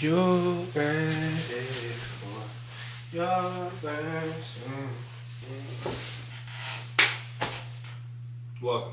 You ready for your blessing? Welcome.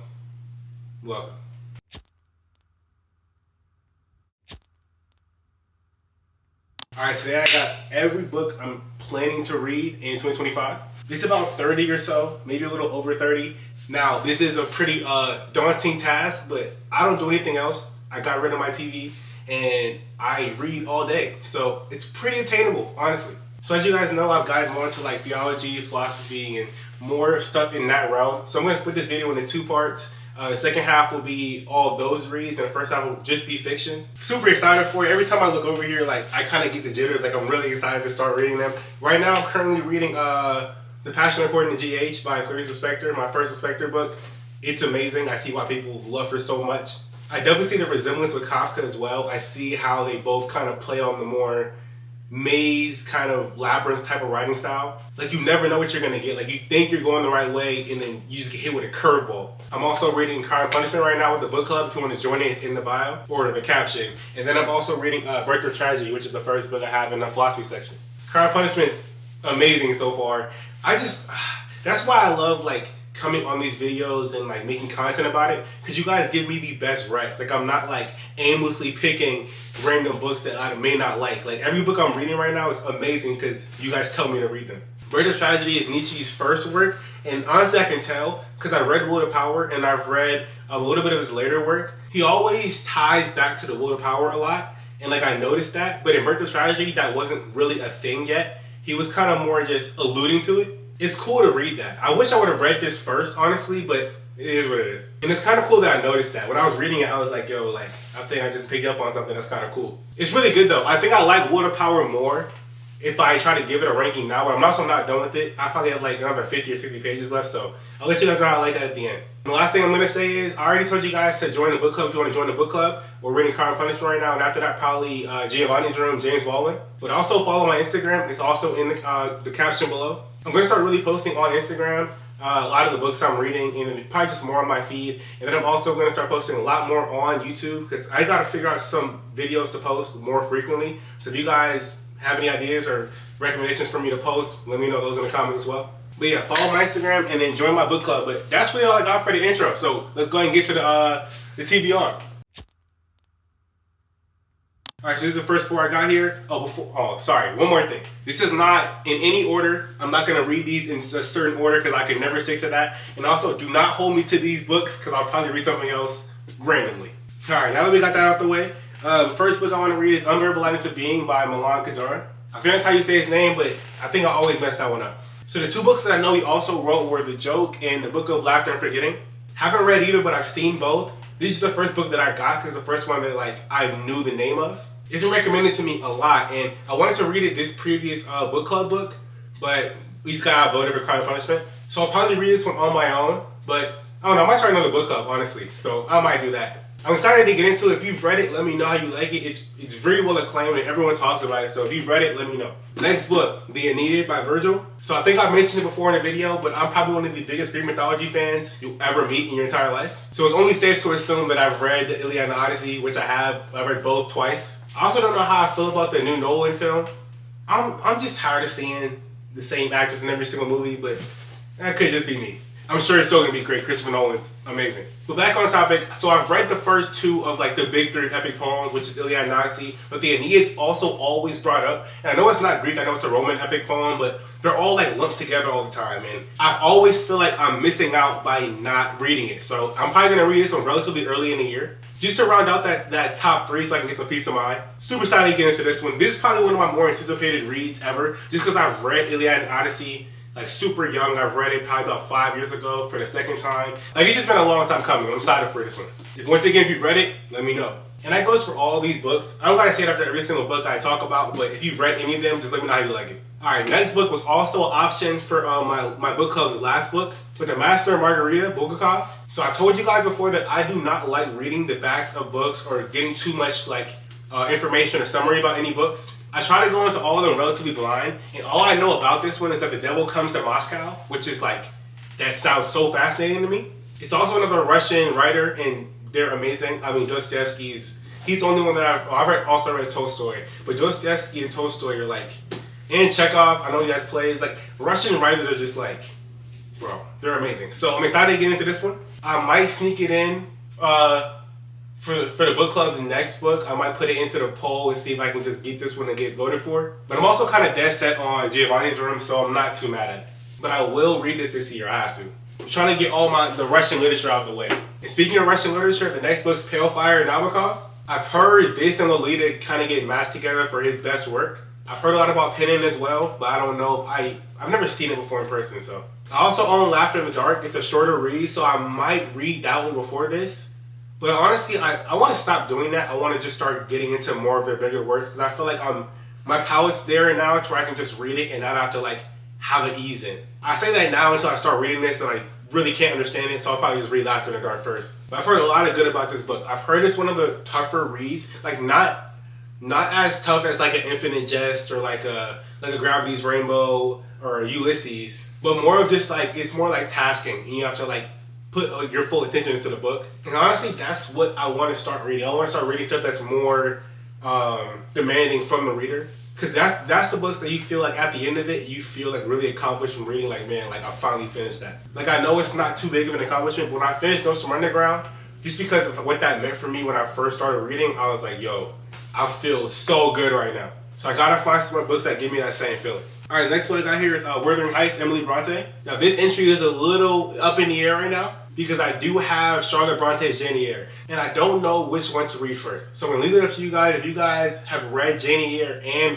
Alright, today I got every book I'm planning to read in 2025. It's about 30 or so, maybe a little over 30. Now, this is a pretty daunting task, but I don't do anything else. I got rid of my TV and I read all day. So it's pretty attainable, honestly. So as you guys know, I've gotten more into like theology, philosophy, and more stuff in that realm. So I'm going to split this video into two parts. The second half will be all those reads, and the first half will just be fiction. Super excited for it. Every time I look over here, like I kind of get the jitters. Like I'm really excited to start reading them. Right now, I'm currently reading The Passion According to G.H. by Clarice Lispector, my first Lispector book. It's amazing. I see why people love her so much. I definitely see the resemblance with Kafka as well. I see how they both kind of play on the more maze kind of labyrinth type of writing style. Like you never know what you're gonna get. Like you think you're going the right way and then you just get hit with a curveball. I'm also reading Crime and Punishment right now with the book club. If you want to join it, it's in the bio or the caption. And then I'm also reading Birth or Tragedy, which is the first book I have in the philosophy section. Crime and Punishment is amazing so far. That's why I love like coming on these videos and like making content about it, because you guys give me the best recs. Like I'm not like aimlessly picking random books that I may not like. Like every book I'm reading right now is amazing because you guys tell me to read them. Birth or Tragedy is Nietzsche's first work, and honestly I can tell because I've read Will to Power and I've read a little bit of his later work. He always ties back to the Will to Power a lot, and like I noticed that, but in Birth or Tragedy that wasn't really a thing yet. He was kind of more just alluding to it. It's cool to read that. I wish I would have read this first, honestly, but it is what it is. And it's kind of cool that I noticed that. When I was reading it, I was like, yo, like, I think I just picked up on something that's kind of cool. It's really good, though. I think I like Will to Power more if I try to give it a ranking now, but I'm also not done with it. I probably have like another 50 or 60 pages left, so I'll let you guys know how I like that at the end. And the last thing I'm going to say is, I already told you guys to join the book club if you want to join the book club. We're reading Crime and Punishment right now, and after that, probably Giovanni's Room, James Baldwin. But also follow my Instagram. It's also in the caption below. I'm going to start really posting on Instagram a lot of the books I'm reading, and probably just more on my feed. And then I'm also going to start posting a lot more on YouTube, because I got to figure out some videos to post more frequently. So if you guys have any ideas or recommendations for me to post, let me know those in the comments as well. But yeah, follow my Instagram and then join my book club. But that's really all I got for the intro. So let's go ahead and get to the TBR. Alright, so this is the first four I got here. Sorry, one more thing. This is not in any order. I'm not going to read these in a certain order because I can never stick to that. And also, do not hold me to these books because I'll probably read something else randomly. Alright, now that we got that out the way, the first book I want to read is Unbearable Lightness of Being by Milan Kundera. I think that's how you say his name, but I think I always mess that one up. So the two books that I know he also wrote were The Joke and The Book of Laughter and Forgetting. Haven't read either, but I've seen both. This is the first book that I got because the first one that like I knew the name of. It's been recommended to me a lot, and I wanted to read it this previous book club book, but these guys voted for Crime and Punishment. So I'll probably read this one on my own, but I don't know, I might try another book club, honestly. So I might do that. I'm excited to get into it. If you've read it, let me know how you like it. It's very well acclaimed and everyone talks about it. So if you've read it, let me know. Next book, The Aeneid by Virgil. So I think I've mentioned it before in a video, but I'm probably one of the biggest Greek mythology fans you'll ever meet in your entire life. So it's only safe to assume that I've read the Iliad and the Odyssey, which I have. I've read both twice. I also don't know how I feel about the new Nolan film. I'm just tired of seeing the same actors in every single movie, but that could just be me. I'm sure it's still going to be great. Christopher Nolan's amazing. But back on topic, so I've read the first two of like the big three epic poems, which is Iliad and Odyssey, but the Aeneid's also always brought up. And I know it's not Greek, I know it's a Roman epic poem, but they're all like lumped together all the time. And I always feel like I'm missing out by not reading it. So I'm probably going to read this one relatively early in the year, just to round out that top three so I can get some peace of mind. Super excited to get into this one. This is probably one of my more anticipated reads ever, just because I've read Iliad and Odyssey like super young. I've read it probably about 5 years ago for the second time. Like it's just been a long time coming. I'm excited for this one. Once again, if you've read it, let me know. And that goes for all these books. I don't gotta say it after every single book I talk about, but if you've read any of them, just let me know how you like it. Alright, next book was also an option for my book club's last book, with the Master and Margarita, Bulgakov. So I told you guys before that I do not like reading the backs of books or getting too much like information or summary about any books. I try to go into all of them relatively blind, and all I know about this one is that the devil comes to Moscow, which is like, that sounds so fascinating to me. It's also another Russian writer, and they're amazing. I mean, Dostoevsky's He's the only one that also read Tolstoy. But Dostoevsky and Tolstoy are like, and Chekhov, I know he has plays. Like, Russian writers are just like, bro, they're amazing. So I'm excited to get into this one. I might sneak it in for the book club's next book. I might put it into the poll and see if I can just get this one and get voted for. But I'm also kind of dead set on Giovanni's Room, so I'm not too mad at it. But I will read this year. I have to. I'm trying to get all the Russian literature out of the way. And speaking of Russian literature, the next book's Pale Fire Nabokov. I've heard this and Lolita kind of get matched together for his best work. I've heard a lot about Penning as well, but I don't know. I've never seen it before in person, so. I also own Laughter in the Dark. It's a shorter read, so I might read that one before this. But honestly, I want to stop doing that. I want to just start getting into more of their bigger works, because I feel like my palate's there now to where I can just read it and not have to like have it ease in. I say that now until I start reading this and I really can't understand it, so I'll probably just read Laughter in the Dark first. But I've heard a lot of good about this book. I've heard it's one of the tougher reads, like not as tough as like an Infinite Jest or like a Gravity's Rainbow or Ulysses, but more of just like, it's more like tasking, and you have to like put your full attention into the book. And honestly, that's what I want to start reading. I want to start reading stuff that's more demanding from the reader, because that's the books that you feel like at the end of it, you feel like really accomplished from reading, like, man, like I finally finished that. Like, I know it's not too big of an accomplishment, but when I finished Notes from Underground, just because of what that meant for me when I first started reading, I was like, yo, I feel so good right now. So I gotta find some more books that give me that same feeling. Alright, next one I got here is Wurthering Heights, Emily Bronte. Now this entry is a little up in the air right now, because I do have Charlotte Bronte's Jane Eyre, and I don't know which one to read first. So I'm gonna leave it up to you guys. If you guys have read Jane Eyre and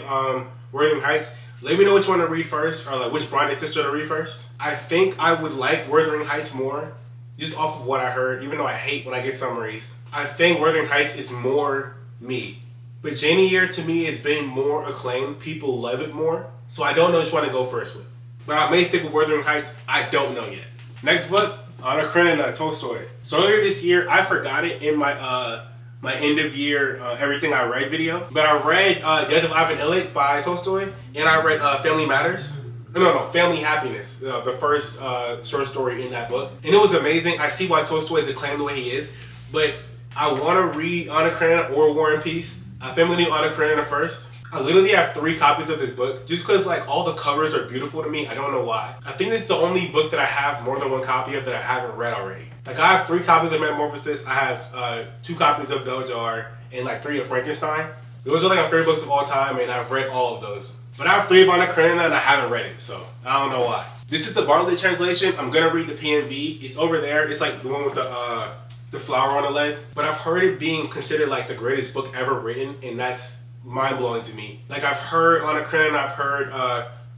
Wurthering Heights, let me know which one to read first, or like which Bronte sister to read first. I think I would like Wurthering Heights more, just off of what I heard, even though I hate when I get summaries. I think Wurthering Heights is more me. But Jane Eyre to me has been more acclaimed. People love it more. So I don't know which one to go first with. But I may stick with Wurthering Heights. I don't know yet. Next book, Anna Karenina, Tolstoy. So earlier this year, I forgot it in my my end of year everything I read video. But I read Death of Ivan Illich by Tolstoy, and I read Family Matters. No, Family Happiness, the first short story in that book. And it was amazing. I see why Tolstoy is acclaimed the way he is, but I want to read Anna Karenina or War and Peace. I think we need Anna Karenina first. I literally have 3 copies of this book, just because like all the covers are beautiful to me. I don't know why. I think it's the only book that I have more than 1 copy of that I haven't read already. Like, I have 3 copies of Metamorphosis, I have 2 copies of Bell Jar, and like 3 of Frankenstein. Those are like my favorite books of all time, and I've read all of those. But I have 3 of Anna Karenina and I haven't read it, so I don't know why. This is the Bartlett translation. I'm gonna read the PNV. It's over there. It's like the one with the flower on the leg. But I've heard it being considered like the greatest book ever written, and that's mind-blowing to me. Like, I've heard Anna Karenina, I've heard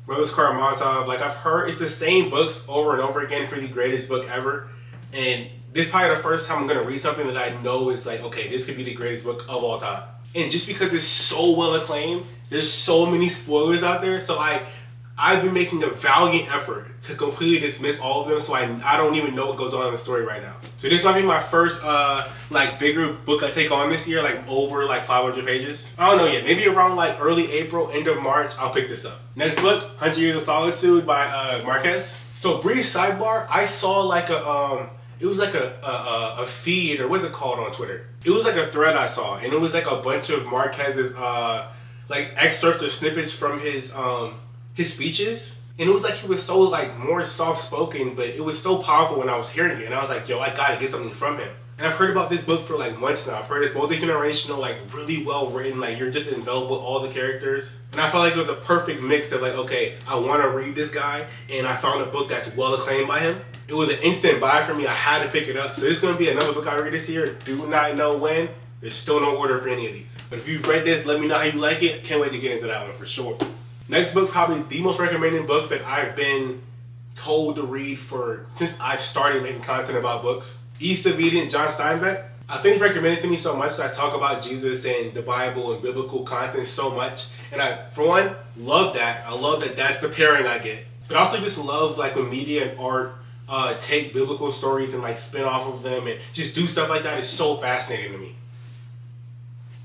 Brothers Karamazov. Like, I've heard it's the same books over and over again for the greatest book ever. And this is probably the first time I'm gonna read something that I know is like, okay, this could be the greatest book of all time. And just because it's so well acclaimed, there's so many spoilers out there, so I've been making a valiant effort to completely dismiss all of them, so I don't even know what goes on in the story right now. So this might be my first like bigger book I take on this year, like over like 500 pages. I don't know yet. Maybe around like early April, end of March, I'll pick this up. Next book, 100 Years of Solitude by Marquez. So brief sidebar, I saw like it was like a feed, or what's it called on Twitter? It was like a thread I saw, and it was like a bunch of Marquez's like excerpts or snippets from his speeches, and it was like he was so like more soft-spoken, but it was so powerful when I was hearing it, and I was like, yo, I gotta get something from him. And I've heard about this book for like months now. I've heard it's multi-generational, like really well written, like you're just enveloped with all the characters. And I felt like it was a perfect mix of like, okay, I want to read this guy, and I found a book that's well acclaimed by him. It was an instant buy for me. I had to pick it up. So this is going to be another book I read this year. Do not know when. There's still no order for any of these. But if you've read this, let me know how you like it. Can't wait to get into that one for sure. Next book, probably the most recommended book that I've been told to read since I've started making content about books. East of Eden, John Steinbeck. I think it's recommended to me so much that I talk about Jesus and the Bible and biblical content so much. And I, for one, love that. I love that that's the pairing I get. But I also just love like when media and art take biblical stories and like spin off of them and just do stuff like that is so fascinating to me.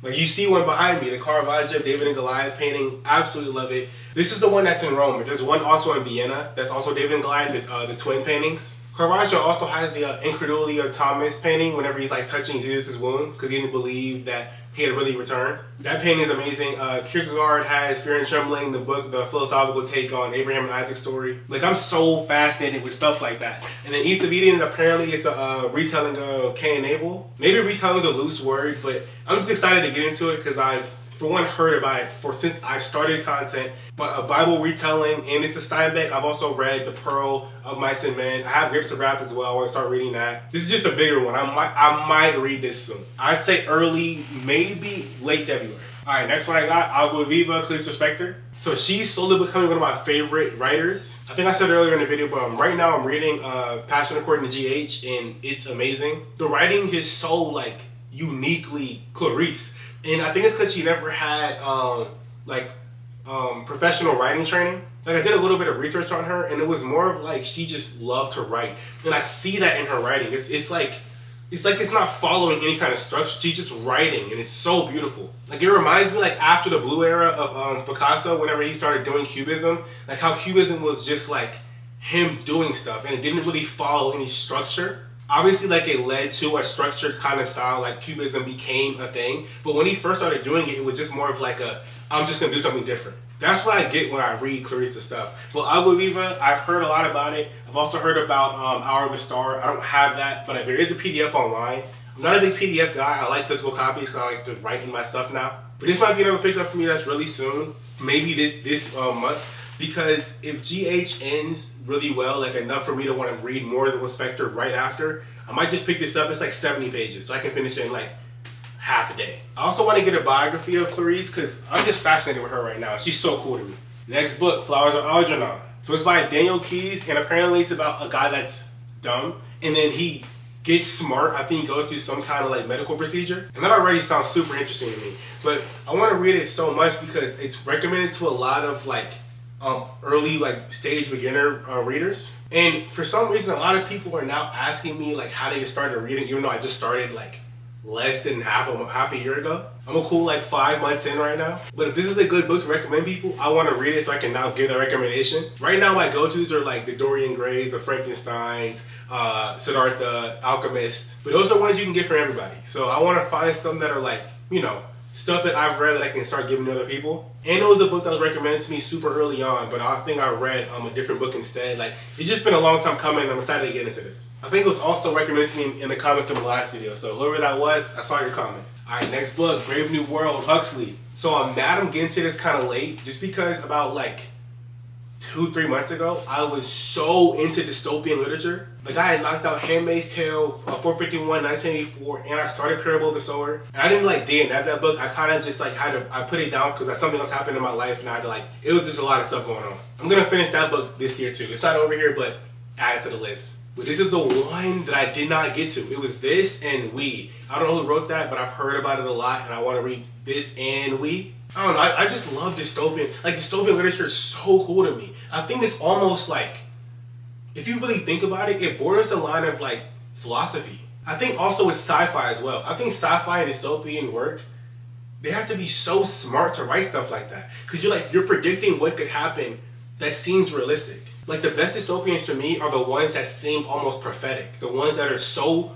Like, you see one behind me, the Caravaggio David and Goliath painting. Absolutely love it. This is the one that's in Rome. There's one also in Vienna that's also David and Goliath, the twin paintings. Caravaggio also has the Incredulity of Thomas painting whenever he's like touching Jesus' wound because he didn't believe that he had really returned. That painting is amazing. Kierkegaard has Fear and Trembling, the book, the philosophical take on Abraham and Isaac's story. Like, I'm so fascinated with stuff like that. And then East of Eden, apparently it's a retelling of Cain and Abel. Maybe retelling is a loose word, but I'm just excited to get into it because I've, for one, heard about it since I started content. But a Bible retelling, and it's a Steinbeck. I've also read The Pearl of Mice and Men. I have Grapes of Wrath as well. I want to start reading that. This is just a bigger one. I might read this soon. I'd say early, maybe late February. Alright, next one I got, Agua Viva, Clarice Lispector. So she's slowly becoming one of my favorite writers. I think I said earlier in the video, but right now I'm reading Passion According to GH, and it's amazing. The writing is so, like, uniquely Clarice. And I think it's because she never had, professional writing training. Like, I did a little bit of research on her, and it was more of, like, she just loved to write. And I see that in her writing. It's like it's not following any kind of structure. She's just writing, and it's so beautiful. Like, it reminds me, like, after the blue era of Picasso, whenever he started doing Cubism, like, how Cubism was just, like, him doing stuff, and it didn't really follow any structure. Obviously, like, it led to a structured kind of style, like Cubism became a thing. But when he first started doing it, it was just more of like I'm just going to do something different. That's what I get when I read Clarice's stuff. But Agua Viva, I've heard a lot about it. I've also heard about Hour of the Star. I don't have that, but there is a PDF online. I'm not a big PDF guy. I like physical copies because I like to write in my stuff now. But this might be another pickup for me that's really soon. Maybe this month. Because if GH ends really well, like enough for me to want to read more of the Lispector right after, I might just pick this up. It's like 70 pages, so I can finish it in like half a day. I also want to get a biography of Clarice because I'm just fascinated with her right now. She's so cool to me. Next book, Flowers of Algernon. So it's by Daniel Keyes, and apparently it's about a guy that's dumb, and then he gets smart. I think he goes through some kind of like medical procedure, and that already sounds super interesting to me. But I want to read it so much because it's recommended to a lot of like early like stage beginner readers, and for some reason a lot of people are now asking me like how they get started reading, even though I just started like less than half a year ago. I'm a cool like 5 months in right now. But if this is a good book to recommend people, I want to read it so I can now give the recommendation. Right now my go-tos are like the Dorian Grays, the Frankensteins, Siddhartha, Alchemist. But those are the ones you can get for everybody. So I want to find some that are like, you know, stuff that I've read that I can start giving to other people. And it was a book that was recommended to me super early on, but I think I read a different book instead. Like, it's just been a long time coming, and I'm excited to get into this. I think it was also recommended to me in the comments of the last video, so whoever that was, I saw your comment. Alright, next book, Brave New World, Huxley. So I'm mad I'm getting to this kind of late, just because about like 2-3 months ago, I was so into dystopian literature. Like, I had knocked out Handmaid's Tale, 451, 1984, and I started Parable of the Sower. And I didn't like DNF that book. I kind of just like I put it down because something else happened in my life, and I had to like, it was just a lot of stuff going on. I'm gonna finish that book this year too. It's not over here, but add it to the list. But this is the one that I did not get to. It was this and We. I don't know who wrote that, but I've heard about it a lot, and I want to read this and We. I don't know, I just love dystopian. Like, dystopian literature is so cool to me. I think it's almost like, if you really think about it, it borders the line of like philosophy. I think also it's sci-fi as well. I think sci-fi and dystopian work, they have to be so smart to write stuff like that. Because you're predicting what could happen that seems realistic. Like, the best dystopians to me are the ones that seem almost prophetic. The ones that are so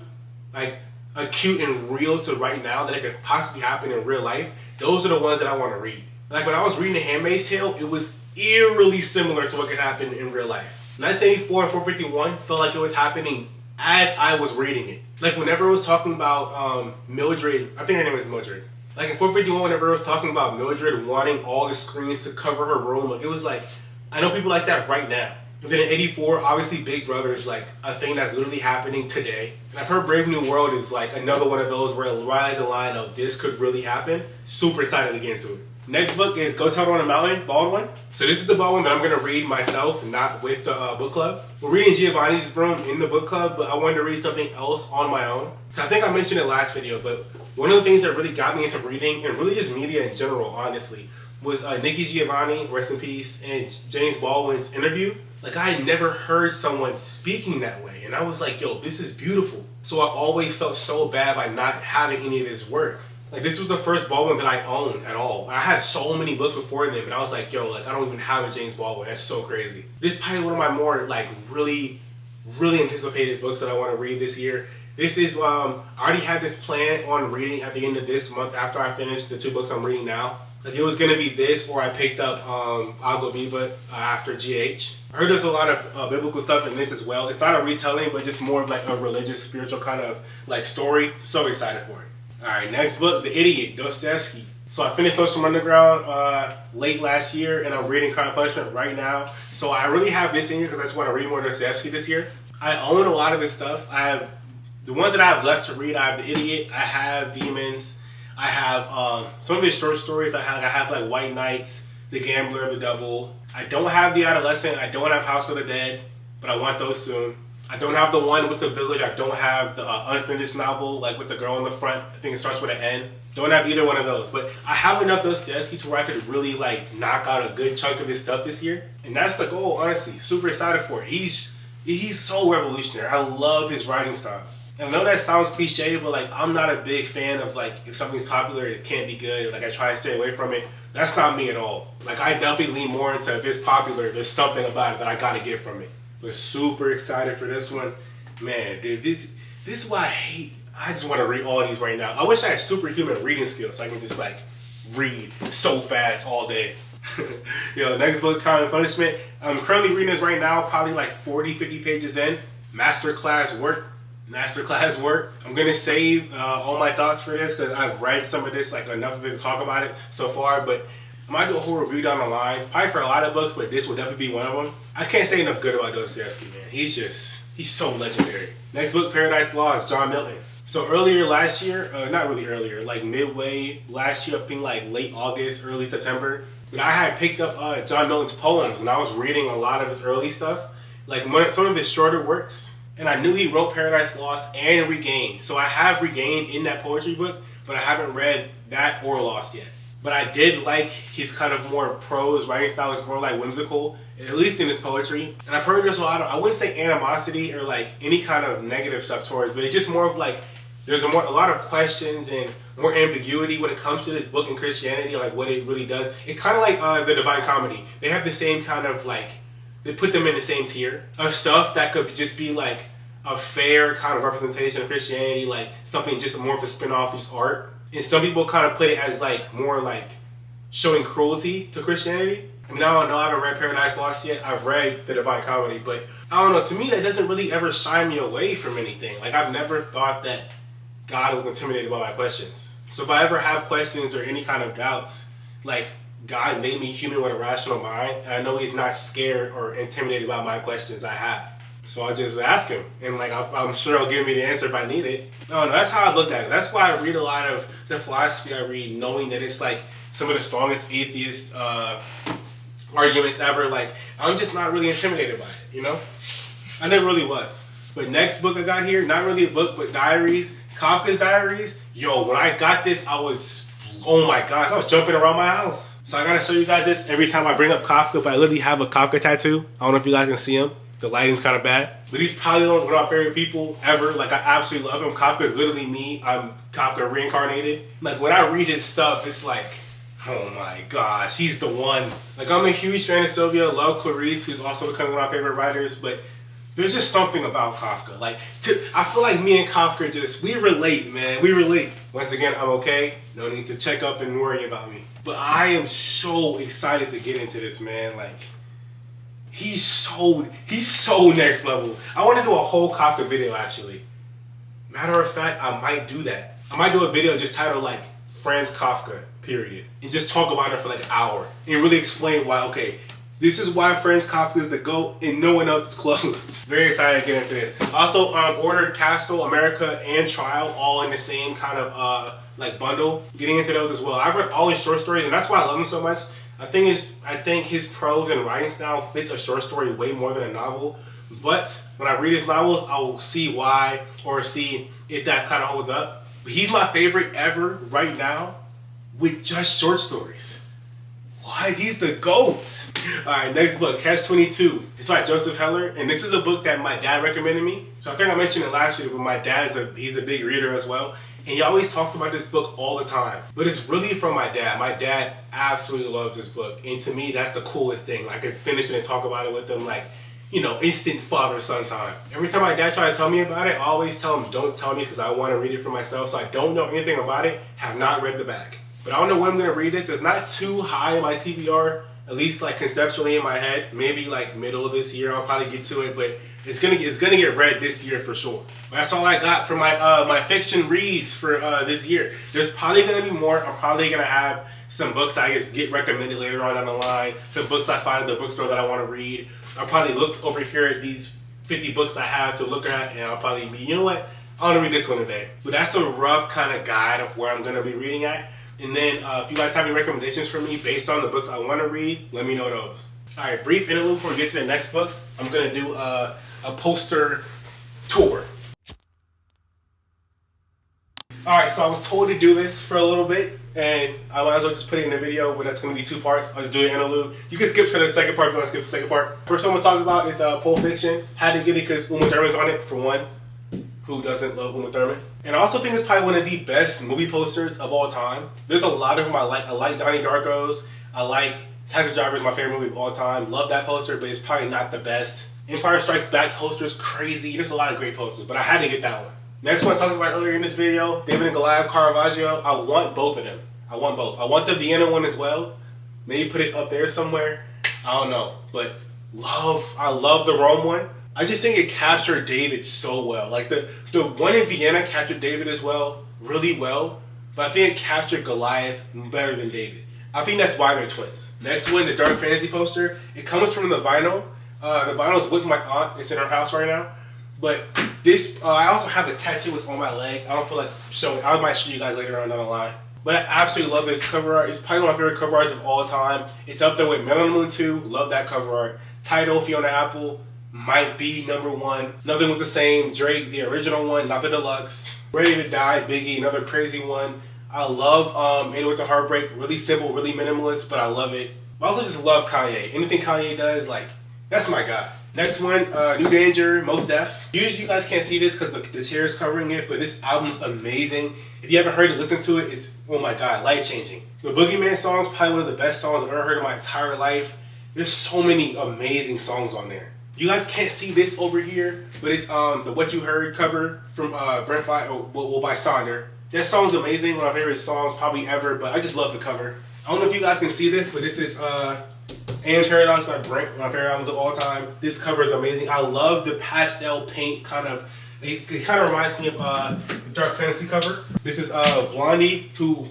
like acute and real to right now that it could possibly happen in real life. Those are the ones that I want to read. Like, when I was reading The Handmaid's Tale, it was eerily similar to what could happen in real life. 1984 and 451 felt like it was happening as I was reading it. Like, whenever it was talking about Mildred, I think her name is Mildred. Like, in 451, whenever it was talking about Mildred wanting all the screens to cover her room, like, it was like, I know people like that right now. And then in 84, obviously Big Brother is like a thing that's literally happening today. And I've heard Brave New World is like another one of those where it rides the line of this could really happen. Super excited to get into it. Next book is Go Tell It on a Mountain, Baldwin. So this is the Baldwin that I'm going to read myself, not with the book club. We're reading Giovanni's Room in the book club, but I wanted to read something else on my own. I think I mentioned it last video, but one of the things that really got me into reading, and really just media in general, honestly, was Nikki Giovanni, rest in peace, and James Baldwin's interview. Like, I had never heard someone speaking that way, and I was like, yo, this is beautiful. So I always felt so bad by not having any of his work. Like, this was the first Baldwin that I owned at all. I had so many books before them, and I was like, yo, like, I don't even have a James Baldwin. That's so crazy. This is probably one of my more, like, really, really anticipated books that I want to read this year. This is, I already had this plan on reading at the end of this month after I finish the 2 books I'm reading now. Like, it was going to be this, or I picked up Agua Viva after GH. I heard there's a lot of biblical stuff in this as well. It's not a retelling, but just more of like a religious, spiritual kind of like story. So excited for it. Alright, next book, The Idiot, Dostoevsky. So I finished Notes from Underground late last year, and I'm reading Crime and Punishment right now. So I really have this in here because I just want to read more Dostoevsky this year. I own a lot of his stuff. I have the ones that I have left to read. I have The Idiot, I have Demons, I have some of his short stories. I have like White Knights, The Gambler, The Double. I don't have The Adolescent. I don't have House of the Dead, but I want those soon. I don't have the one with the village. I don't have the unfinished novel, like with the girl in the front. I think it starts with an N. Don't have either one of those. But I have enough Dostoevsky to where I could really like knock out a good chunk of his stuff this year. And that's the goal, honestly. Super excited for it. He's so revolutionary. I love his writing style. And I know that sounds cliche, but like I'm not a big fan of like if something's popular, it can't be good. Like I try and stay away from it. That's not me at all. Like I definitely lean more into if it's popular, there's something about it that I gotta get from it. But super excited for this one. Man, dude, this is why I hate. I just want to read all these right now. I wish I had superhuman reading skills so I can just like read so fast all day. Next book, Crime and Punishment. I'm currently reading this right now, probably like 40, 50 pages in. Masterclass work. I'm going to save all my thoughts for this because I've read some of this, like enough of it to talk about it so far, but I might do a whole review down the line. Probably for a lot of books, but this will definitely be one of them. I can't say enough good about Dostoevsky, man. He's so legendary. Next book, Paradise Lost, John Milton. So earlier last year, not really earlier, like midway last year, I think like late August, early September, but I had picked up John Milton's poems, and I was reading a lot of his early stuff, like some of his shorter works. And I knew he wrote Paradise Lost and Regained. So I have Regained in that poetry book, but I haven't read that or Lost yet. But I did like his kind of more prose writing style. It's more like whimsical, at least in his poetry. And I've heard there's a lot of, I wouldn't say animosity or like any kind of negative stuff towards, but it's just more of like, there's a lot of questions and more ambiguity when it comes to this book in Christianity, like what it really does. It's kind of like the Divine Comedy. They have the same kind of like, they put them in the same tier of stuff that could just be like a fair kind of representation of Christianity, like something just more of a spin-off of art. And some people kind of put it as like more like showing cruelty to Christianity. I mean, I don't know, I haven't read Paradise Lost yet. I've read the Divine Comedy, but I don't know, to me that doesn't really ever shy me away from anything. Like I've never thought that God was intimidated by my questions. So if I ever have questions or any kind of doubts, like God made me human with a rational mind, and I know he's not scared or intimidated by my questions I have. So I just ask him, and like I'm sure he'll give me the answer if I need it. No, that's how I looked at it. That's why I read a lot of the philosophy I read, knowing that it's like some of the strongest atheist arguments ever. Like I'm just not really intimidated by it, you know? I never really was. But next book I got here, not really a book, but Diaries, Kafka's Diaries. Yo, when I got this, I was, oh my gosh, I was jumping around my house. So I gotta show you guys this every time I bring up Kafka, but I literally have a Kafka tattoo. I don't know if you guys can see him. The lighting's kind of bad. But he's probably one of my favorite people ever. Like, I absolutely love him. Kafka is literally me. I'm Kafka reincarnated. Like, when I read his stuff, it's like, oh my gosh, he's the one. Like, I'm a huge fan of Sylvia. Love Clarice, who's also becoming one of my favorite writers. But there's just something about Kafka. Like, I feel like me and Kafka we relate, man. We relate. Once again, I'm okay. No need to check up and worry about me. But I am so excited to get into this, man. Like, he's so next level. I want to do a whole Kafka video, actually. Matter of fact, I might do that. I might do a video just titled, like, Franz Kafka, period. And just talk about it for, like, an hour. And really explain why, okay, this is why Franz Kafka is the GOAT and no one else is close. Very excited to get into this. Also, ordered Castle, America, and Trial all in the same kind of, like, bundle. Getting into those as well. I've read all his short stories, and that's why I love him so much. I think his prose and writing style fits a short story way more than a novel. But when I read his novels, I will see why or see if that kind of holds up. But he's my favorite ever right now with just short stories. What? He's the GOAT. Alright, next book, Catch-22. It's by Joseph Heller, and this is a book that my dad recommended me. So I think I mentioned it last year, but my dad's he's a big reader as well. And he always talks about this book all the time. But it's really from my dad. My dad absolutely loves this book. And to me, that's the coolest thing. I could finish it and talk about it with him. Like, instant father-son time. Every time my dad tries to tell me about it, I always tell him, don't tell me because I want to read it for myself. So I don't know anything about it, have not read the back. But I don't know when I'm going to read this. It's not too high in my TBR, at least like conceptually in my head. Maybe like middle of this year I'll probably get to it, but it's gonna get read this year for sure. But that's all I got for my fiction reads for this year. There's probably gonna be more. I'm probably gonna have some books I just get recommended later on down the line. The books I find at the bookstore that I want to read. I'll probably look over here at these 50 books I have to look at, and I'll probably be, you know what? I want to read this one today. But that's a rough kind of guide of where I'm gonna be reading at. And then if you guys have any recommendations for me based on the books I want to read, let me know those. All right, brief interlude before we get to the next books. I'm gonna do a poster tour. Alright, so I was told to do this for a little bit, and I might as well just put it in a video, but that's going to be 2 parts. I'll just do an interlude. You can skip to the second part if you want to skip the second part. First one I'm going to talk about is Pulp Fiction. Had to get it because Uma Thurman's on it, for one. Who doesn't love Uma Thurman? And I also think it's probably one of the best movie posters of all time. There's a lot of them I like. I like Donnie Darko's. I like Taxi Driver is my favorite movie of all time. Love that poster, but it's probably not the best. Empire Strikes Back poster is crazy. There's a lot of great posters, but I had to get that one. Next one I talked about earlier in this video, David and Goliath, Caravaggio. I want both of them. I want both. I want the Vienna one as well. Maybe put it up there somewhere. I don't know, but I love the Rome one. I just think it captured David so well. Like the one in Vienna captured David as well, really well, but I think it captured Goliath better than David. I think that's why they're twins. Next one, the Dark Fantasy poster. It comes from the vinyl. The vinyl is with my aunt. It's in her house right now. But this, I also have the tattoo. It's on my leg. I don't feel like showing. I might show you guys later on down the line. But I absolutely love this cover art. It's probably one of my favorite cover arts of all time. It's up there with Men on the Moon 2. Love that cover art. Tidal, Fiona Apple. Might be #1. Nothing Was the Same. Drake, the original one, not the deluxe. Ready to Die, Biggie, another crazy one. I love Aeneid with a Heartbreak. Really simple, really minimalist, but I love it. I also just love Kanye. Anything Kanye does, like, that's my guy. Next one, New Danger, Mos Def. Usually you guys can't see this because the chair is covering it, but this album's amazing. If you haven't heard it, listen to it. It's, oh my God, life-changing. The Boogeyman song's probably one of the best songs I've ever heard in my entire life. There's so many amazing songs on there. You guys can't see this over here, but it's the What You Heard cover from Brent by Sonder. That song's amazing, one of my favorite songs probably ever, but I just love the cover. I don't know if you guys can see this, but this is And Paradox by Brent, one of my favorite albums of all time. This cover is amazing. I love the pastel paint kind of, it kind of reminds me of the Dark Fantasy cover. This is Blondie, who,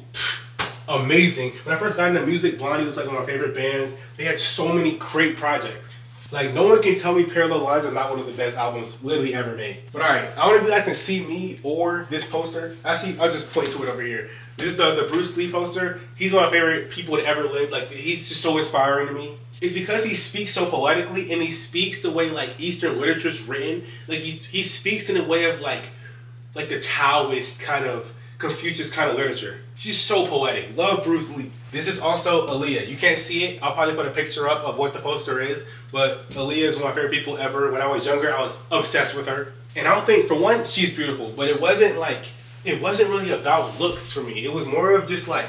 amazing. When I first got into music, Blondie was like one of my favorite bands. They had so many great projects. Like, no one can tell me Parallel Lines is not one of the best albums literally ever made. But alright, I don't know if you guys can see me or this poster. I'll just point to it over here. This is the Bruce Lee poster. He's one of my favorite people to ever live. Like, he's just so inspiring to me. It's because he speaks so poetically, and he speaks the way, like, Eastern literature's written. Like, he speaks in a way of, like the Taoist kind of, Confucius kind of literature. She's so poetic. Love Bruce Lee. This is also Aaliyah. You can't see it. I'll probably put a picture up of what the poster is. But Aaliyah is one of my favorite people ever. When I was younger, I was obsessed with her. And I don't think, for one, she's beautiful. But it wasn't really about looks for me. It was more of just like,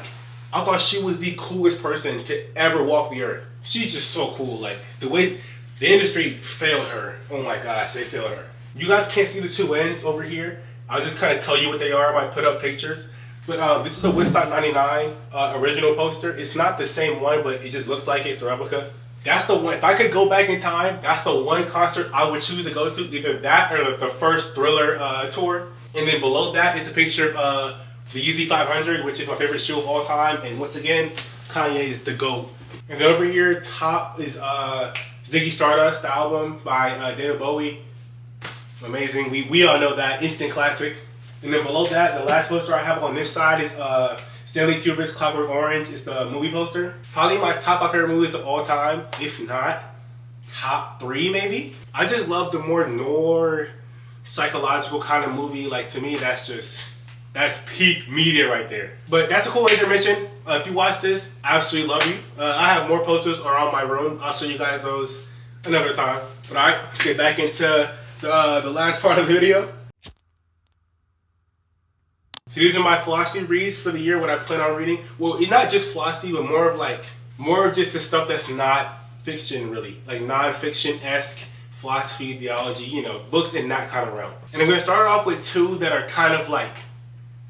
I thought she was the coolest person to ever walk the earth. She's just so cool. Like, the way the industry failed her. Oh my gosh, they failed her. You guys can't see the two ends over here. I'll just kind of tell you what they are. I might put up pictures. But this is the Woodstock 99 original poster. It's not the same one, but it just looks like it's a replica. That's the one. If I could go back in time, that's the one concert I would choose to go to. Either that or the first Thriller tour. And then below that is a picture of the Yeezy 500, which is my favorite shoe of all time. And once again, Kanye is the GOAT. And then over here, top is Ziggy Stardust, the album by David Bowie. Amazing. We all know that. Instant classic. And then below that, the last poster I have on this side is Stanley Kubrick's Clockwork Orange. It's the movie poster. Probably my top 5 favorite movies of all time, if not top 3 maybe. I just love the more noir, psychological kind of movie. Like, to me, that's peak media right there. But that's a cool intermission. If you watch this, I absolutely love you. I have more posters around my room. I'll show you guys those another time. But alright, let's get back into the last part of the video. So these are my philosophy reads for the year, what I plan on reading. Well, it's not just philosophy, but more of just the stuff that's not fiction, really. Like non-fiction-esque philosophy, theology, you know, books in that kind of realm. And I'm going to start off with two that are kind of like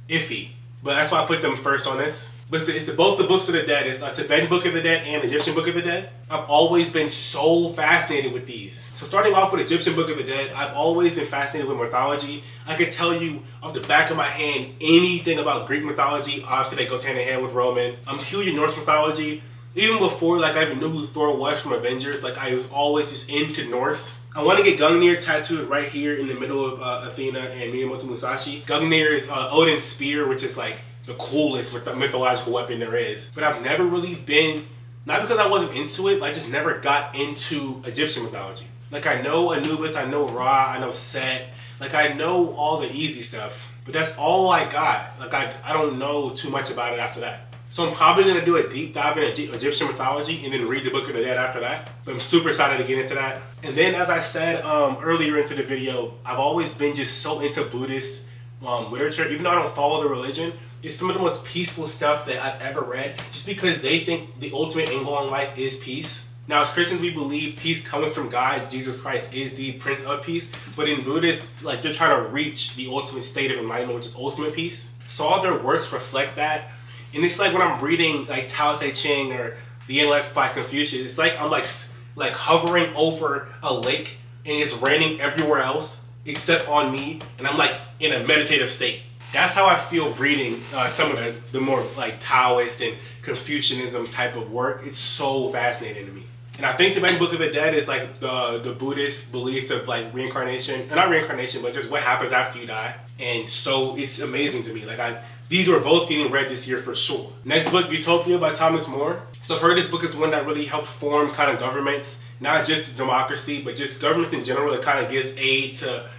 iffy, but that's why I put them first on this. But it's both the books of the dead. It's a Tibetan Book of the Dead and Egyptian Book of the Dead. I've always been so fascinated with these. So starting off with Egyptian Book of the Dead, I've always been fascinated with mythology. I could tell you off the back of my hand anything about Greek mythology. Obviously, that goes hand in hand with Roman. I'm huge in Norse mythology. Even before, like, I even knew who Thor was from Avengers, like, I was always just into Norse. I want to get Gungnir tattooed right here in the middle of Athena and Minamoto Musashi. Gungnir is Odin's spear, which is like the coolest mythological weapon there is. But I've never really been, not because I wasn't into it, but I just never got into Egyptian mythology. Like, I know Anubis, I know Ra, I know Set, like, I know all the easy stuff, but that's all I got. Like, I don't know too much about it after that. So I'm probably going to do a deep dive in Egyptian mythology and then read the Book of the Dead after that. But I'm super excited to get into that. And then, as I said earlier into the video, I've always been just so into Buddhist literature. Even though I don't follow the religion, it's some of the most peaceful stuff that I've ever read, just because they think the ultimate end goal in life is peace. Now, as Christians, we believe peace comes from God. Jesus Christ is the Prince of Peace. But in Buddhists, like, they're trying to reach the ultimate state of enlightenment, which is ultimate peace. So all their works reflect that. And it's like when I'm reading like Tao Te Ching or the Analects by Confucius, it's like I'm like hovering over a lake and it's raining everywhere else except on me, and I'm like in a meditative state. That's how I feel reading some of the more like Taoist and Confucianism type of work. It's so fascinating to me. And I think the Tibetan Book of the Dead is like the Buddhist beliefs of like reincarnation, not reincarnation, but just what happens after you die. And so it's amazing to me. Like, these were both getting read this year for sure. Next book, Utopia by Thomas More. So I've heard this book is one that really helped form kind of governments, not just democracy, but just governments in general, that kind of gives aid to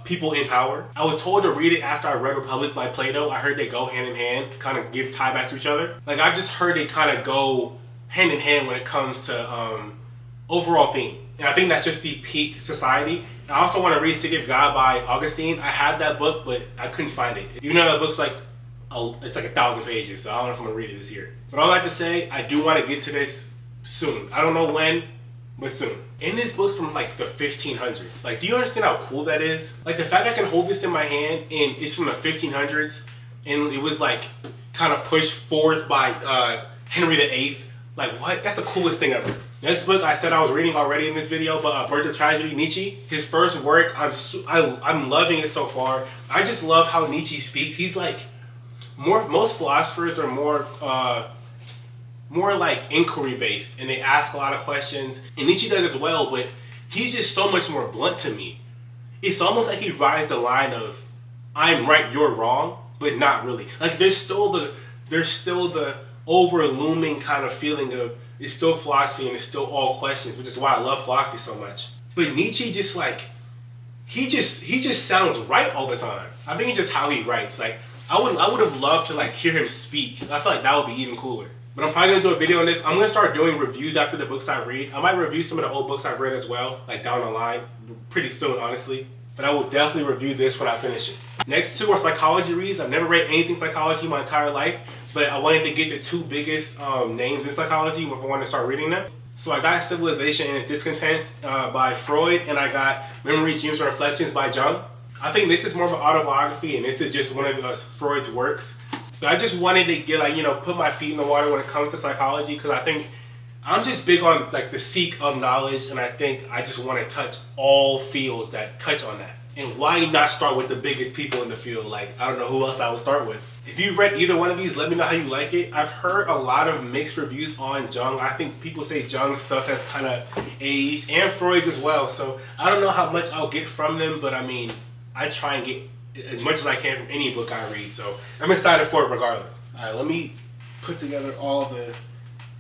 people in power. I was told to read it after I read Republic by Plato. I heard they go hand in hand, kind of give tie back to each other. Like, I've just heard they kind of go hand in hand when it comes to overall theme. And I think that's just the peak society. I also want to read City of God by Augustine. I had that book, but I couldn't find it. Even though that book's like, it's like 1,000 pages, so I don't know if I'm going to read it this year. But all I have to say, I do want to get to this soon. I don't know when, but soon. And this book's from like the 1500s. Like, do you understand how cool that is? Like, the fact I can hold this in my hand and it's from the 1500s and it was like kind of pushed forth by Henry VIII. Like, what? That's the coolest thing ever. Next book I said I was reading already in this video, but Birth of Tragedy, Nietzsche. His first work, I'm loving it so far. I just love how Nietzsche speaks. He's like, most philosophers are more like inquiry based, and they ask a lot of questions. And Nietzsche does as well, but he's just so much more blunt to me. It's almost like he rides the line of, I'm right, you're wrong, but not really. Like, there's still the over-looming kind of feeling of, it's still philosophy and it's still all questions, which is why I love philosophy so much. But Nietzsche just like, he just sounds right all the time. I think it's just how he writes. Like, I would have loved to like hear him speak. I feel like that would be even cooler. But I'm probably gonna do a video on this. I'm gonna start doing reviews after the books I read. I might review some of the old books I've read as well, like down the line, pretty soon, honestly. But I will definitely review this when I finish it. Next two are psychology reads. I've never read anything psychology my entire life, but I wanted to get the two biggest names in psychology if I wanted to start reading them. So I got Civilization and its Discontents by Freud, and I got Memory, Dreams, and Reflections by Jung. I think this is more of an autobiography, and this is just one of Freud's works. But I just wanted to get, like, you know, put my feet in the water when it comes to psychology, because I think I'm just big on like the seek of knowledge, and I think I just want to touch all fields that touch on that. And why not start with the biggest people in the field? Like, I don't know who else I would start with. If you've read either one of these, let me know how you like it. I've heard a lot of mixed reviews on Jung. I think people say Jung's stuff has kind of aged, and Freud's as well. So I don't know how much I'll get from them, but I mean, I try and get as much as I can from any book I read. So I'm excited for it regardless. All right, let me put together all the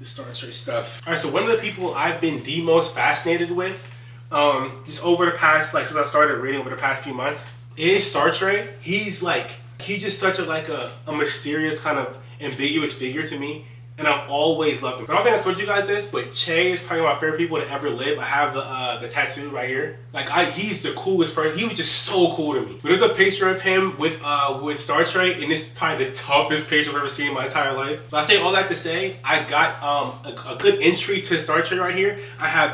Star Trek stuff. All right, so one of the people I've been the most fascinated with, just over the past, like, since I started reading over the past few months, is Sartre. He's just such a mysterious kind of ambiguous figure to me. and I've always loved him. But I don't think I told you guys this, but Che is probably one of my favorite people to ever live. I have the tattoo right here. Like, he's the coolest person. He was just so cool to me. But there's a picture of him with Sartre, and it's probably the toughest picture I've ever seen in my entire life. But I say all that to say, I got a good entry to Sartre right here.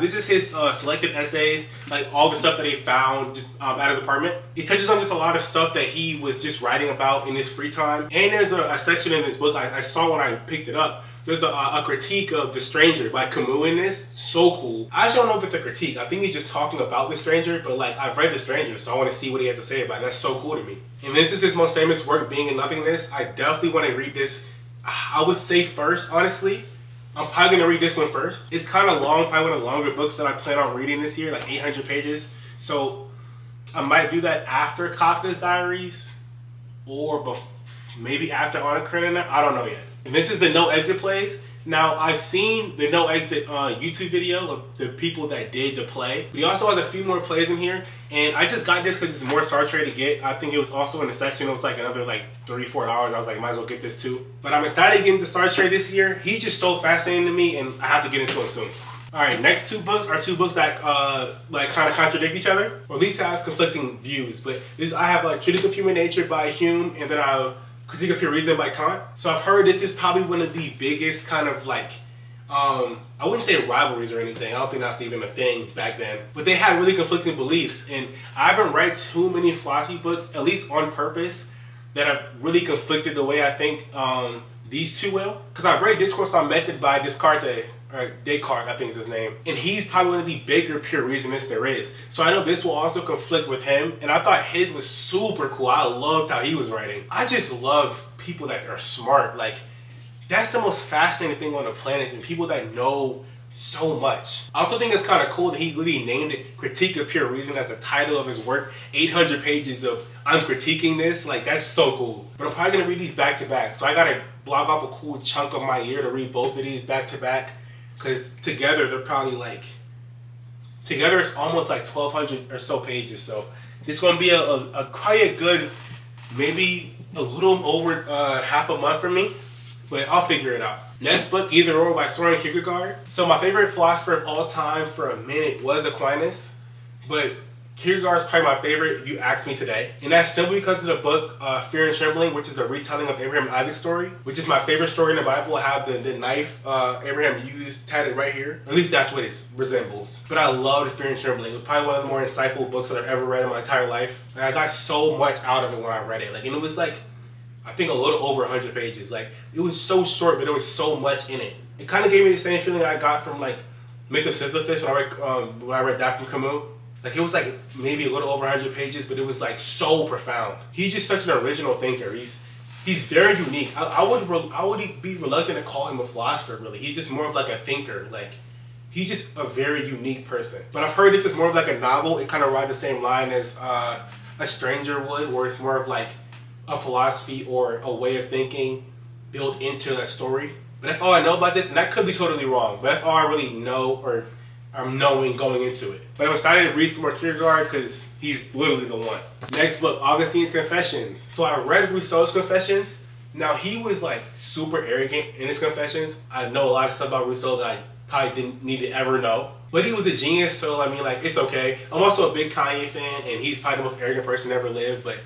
This is his selected essays, like all the stuff that he found just at his apartment. It touches on just a lot of stuff that he was just writing about in his free time. And there's a section in this book I saw when I picked it up. There's a critique of The Stranger by Camus in this. So cool. I actually don't know if it's a critique. I think he's just talking about The Stranger, but like, I've read The Stranger, so I want to see what he has to say about it. That's so cool to me. And this is his most famous work, Being and Nothingness. I definitely want to read this. I would say first, honestly. I'm probably going to read this one first. It's kind of long, probably one of the longer books that I plan on reading this year, like 800 pages. So I might do that after Kafka's Diaries, or maybe after Karenina. I don't know yet. And this is the No Exit plays. Now, I've seen the No Exit YouTube video of the people that did the play. But he also has a few more plays in here. And I just got this because it's more Sartre to get. I think it was also in the section. It was like another like $3, $4. I was like, might as well get this too. But I'm excited to get into Sartre this year. He's just so fascinating to me, and I have to get into him soon. Alright, next two books are two books that like kind of contradict each other. Or at least have conflicting views. But I have Treatise of Human Nature by Hume, and then I have Critique of Pure Reason by Kant. So I've heard this is probably one of the biggest kind of like, I wouldn't say rivalries or anything. I don't think that's even a thing back then. But they had really conflicting beliefs. And I haven't read too many philosophy books, at least on purpose, that have really conflicted the way I think these two will. Because I've read Discourse on Method by Descartes, I think is his name. And he's probably one of the bigger pure reasonists there is. So I know this will also conflict with him. And I thought his was super cool. I loved how he was writing. I just love people that are smart. Like, that's the most fascinating thing on the planet, and people that know so much. I also think it's kind of cool that he literally named it Critique of Pure Reason as the title of his work. 800 pages of I'm critiquing this. Like, that's so cool. But I'm probably going to read these back to back. So I got to block off a cool chunk of my year to read both of these back to back. Because together, they're probably like, together it's almost like 1,200 or so pages. So this is going to be quite a good, maybe a little over half a month for me. But I'll figure it out. Next book, Either Or by Soren Kierkegaard. So my favorite philosopher of all time for a minute was Aquinas. But Kierkegaard is probably my favorite if you ask me today. And that's simply because of the book Fear and Trembling, which is the retelling of Abraham and Isaac's story, which is my favorite story in the Bible. I have the knife Abraham used tatted right here. Or at least that's what it resembles. But I loved Fear and Trembling. It was probably one of the more insightful books that I've ever read in my entire life. And I got so much out of it when I read it. Like, and it was like, I think a little over 100 pages. Like, it was so short, but there was so much in it. It kind of gave me the same feeling I got from like Myth of Sisyphus when I read that from Camus. Like, it was like maybe a little over 100 pages, but it was like so profound. He's just such an original thinker. He's very unique. I would be reluctant to call him a philosopher, really. He's just more of like a thinker. Like, he's just a very unique person. But I've heard this is more of like a novel. It kind of rides the same line as A Stranger would, where it's more of like a philosophy or a way of thinking built into a story. But that's all I know about this, and that could be totally wrong. But that's all I really know, or I'm knowing going into it. But I'm excited to read some more Kierkegaard because he's literally the one. Next book, Augustine's Confessions. So I read Rousseau's Confessions. Now, he was like super arrogant in his Confessions. I know a lot of stuff about Rousseau that I probably didn't need to ever know. But he was a genius, so I mean, like, it's okay. I'm also a big Kanye fan, and he's probably the most arrogant person to ever live, but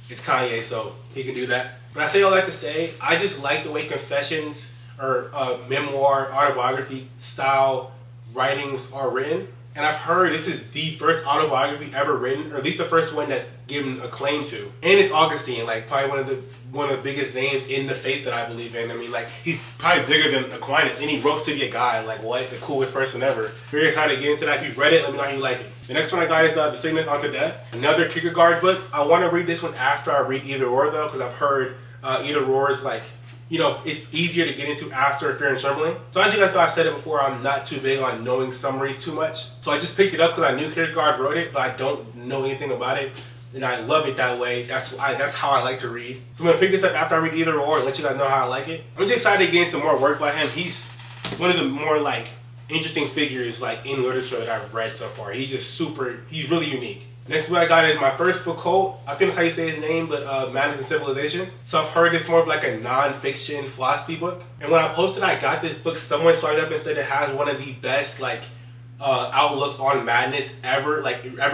it's Kanye, so he can do that. But I say all that to say, I just like the way Confessions or memoir, autobiography style writings are written. And I've heard this is the first autobiography ever written, or at least the first one that's given a claim to. And it's Augustine, like probably one of the biggest names in the faith that I believe in. I mean, like, he's probably bigger than Aquinas, and he wrote City of God. Like, what? The coolest person ever. Very excited to get into that. If you've read it, let me know how you like it. The next one I got is The Sickness Unto Death. Another Kierkegaard book. I want to read this one after I read Either Or, though, because I've heard Either Or is like, you know, it's easier to get into after Fear and Trembling. So as you guys know, I've said it before, I'm not too big on knowing summaries too much. So I just picked it up because I knew Kierkegaard wrote it, but I don't know anything about it. And I love it that way. That's how I like to read. So I'm going to pick this up after I read Either Or and let you guys know how I like it. I'm just excited to get into more work by him. He's one of the more like interesting figures like in literature that I've read so far. He's really unique. Next book I got is my first Foucault. I think that's how you say his name, but Madness and Civilization. So I've heard it's more of like a non-fiction philosophy book. And when I posted I got this book, someone started up and said it has one of the best like outlooks on madness ever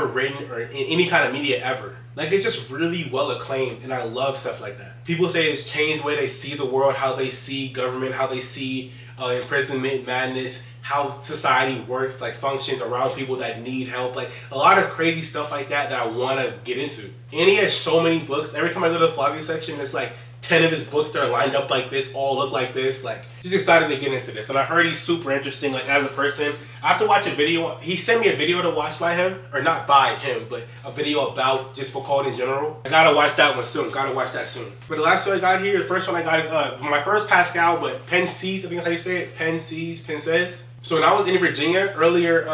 written or in any kind of media ever. Like, it's just really well acclaimed, and I love stuff like that. People say it's changed the way they see the world, how they see government, how they see imprisonment, madness, how society works, like functions around people that need help. Like, a lot of crazy stuff like that I want to get into. And he has so many books. Every time I go to the philosophy section, it's like 10 of his books that are lined up like this, all look like this. Like, just excited to get into this. And I heard he's super interesting, like, as a person. I have to watch a video. He sent me a video to watch by him, or not by him, but a video about just Foucault in general. I gotta watch that one soon. Gotta watch that soon. But the last one I got here, the first one I got is my first Pascal, but Pensees, I think that's how you say it. Pensees. So when I was in Virginia earlier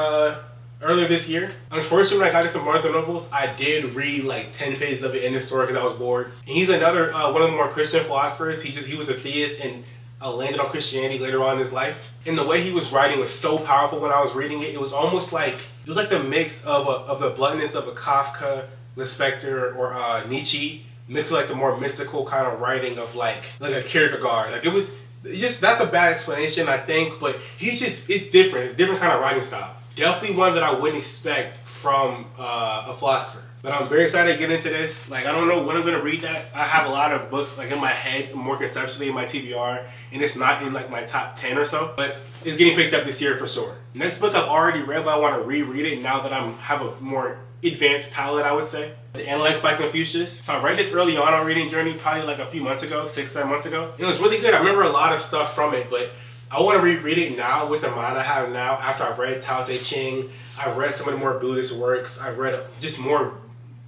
this year, unfortunately when I got into Barnes & Nobles, I did read like 10 pages of it in the store because I was bored. And he's another one of the more Christian philosophers. He was a theist and landed on Christianity later on in his life. And the way he was writing was so powerful when I was reading it. It was almost like, it was like the mix of the bluntness of a Kafka, Spectre, or Nietzsche, mixed with like the more mystical kind of writing of like a Kierkegaard. Like, it was just, that's a bad explanation, I think, but it's different, a different kind of writing style. Definitely one that I wouldn't expect from a philosopher. But I'm very excited to get into this. Like, I don't know when I'm going to read that. I have a lot of books like in my head, more conceptually in my TBR, and it's not in like my top 10 or so. But it's getting picked up this year for sure. Next book I've already read, but I want to reread it now that I have a more advanced palette, I would say. The Analects by Confucius. So I read this early on our reading journey, probably like a few months ago, 6-7 months ago. It was really good. I remember a lot of stuff from it, but I want to reread it now with the mind I have now after I've read Tao Te Ching. I've read some of the more Buddhist works. I've read just more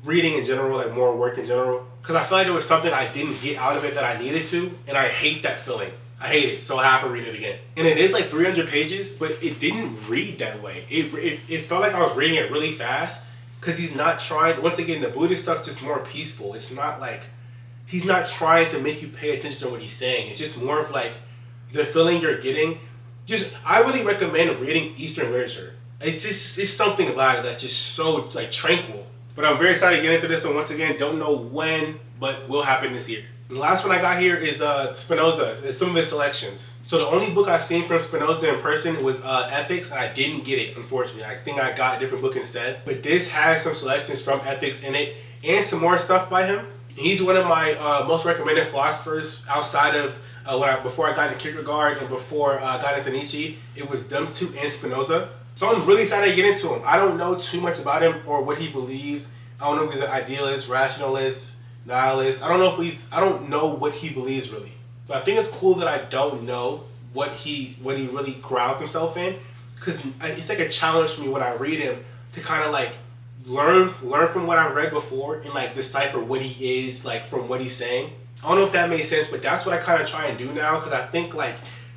reading in general, like more work in general. Because I feel like there was something I didn't get out of it that I needed to, and I hate that feeling. I hate it, so I have to read it again. And it is like 300 pages, but it didn't read that way. It felt like I was reading it really fast because he's not trying, once again, the Buddhist stuff's just more peaceful. It's not like, he's not trying to make you pay attention to what he's saying. It's just more of like, the feeling you're getting. I really recommend reading Eastern literature. It's something about it that's just so like tranquil. But I'm very excited to get into this one once again. Don't know when, but will happen this year. The last one I got here is Spinoza. It's some of his selections. So the only book I've seen from Spinoza in person was Ethics, and I didn't get it, unfortunately. I think I got a different book instead. But this has some selections from Ethics in it, and some more stuff by him. He's one of my most recommended philosophers outside of before I got into Kierkegaard and before I got into Nietzsche. It was them two and Spinoza. So I'm really excited to get into him. I don't know too much about him or what he believes. I don't know if he's an idealist, rationalist, nihilist. I don't know what he believes really. But I think it's cool that I don't know what he really grounds himself in, because it's like a challenge for me when I read him to kind of like learn from what I've read before and like decipher what he is like from what he's saying. I don't know if that makes sense, but that's what I kind of try and do now, because I think like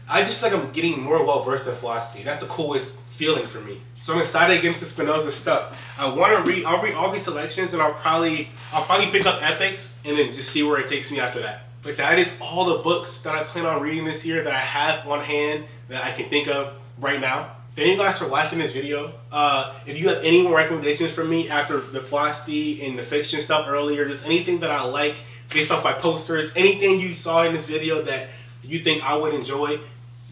I just feel like I'm getting more well versed in philosophy. That's the coolest feeling for me. So I'm excited to get into Spinoza's stuff. I'll read all these selections, and I'll probably pick up Ethics and then just see where it takes me after that. But that is all the books that I plan on reading this year that I have on hand that I can think of right now. Thank you guys for watching this video. If you have any more recommendations for me after the philosophy and the fiction stuff earlier, just anything that I like based off my posters, anything you saw in this video that you think I would enjoy,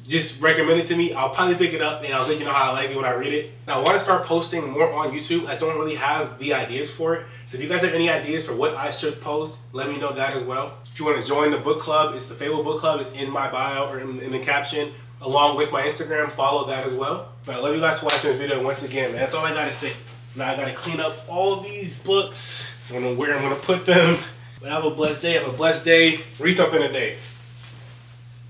just recommend it to me. I'll probably pick it up and I'll let you know how I like it when I read it. Now I want to start posting more on YouTube. I don't really have the ideas for it. So if you guys have any ideas for what I should post, let me know that as well. If you want to join the book club, it's the Fable Book Club. It's in my bio or in the caption, along with my Instagram. Follow that as well. But I love you guys for watching the video once again, man. That's all I gotta say. Now I gotta clean up all these books. I don't know where I'm gonna put them. But have a blessed day. Read something today.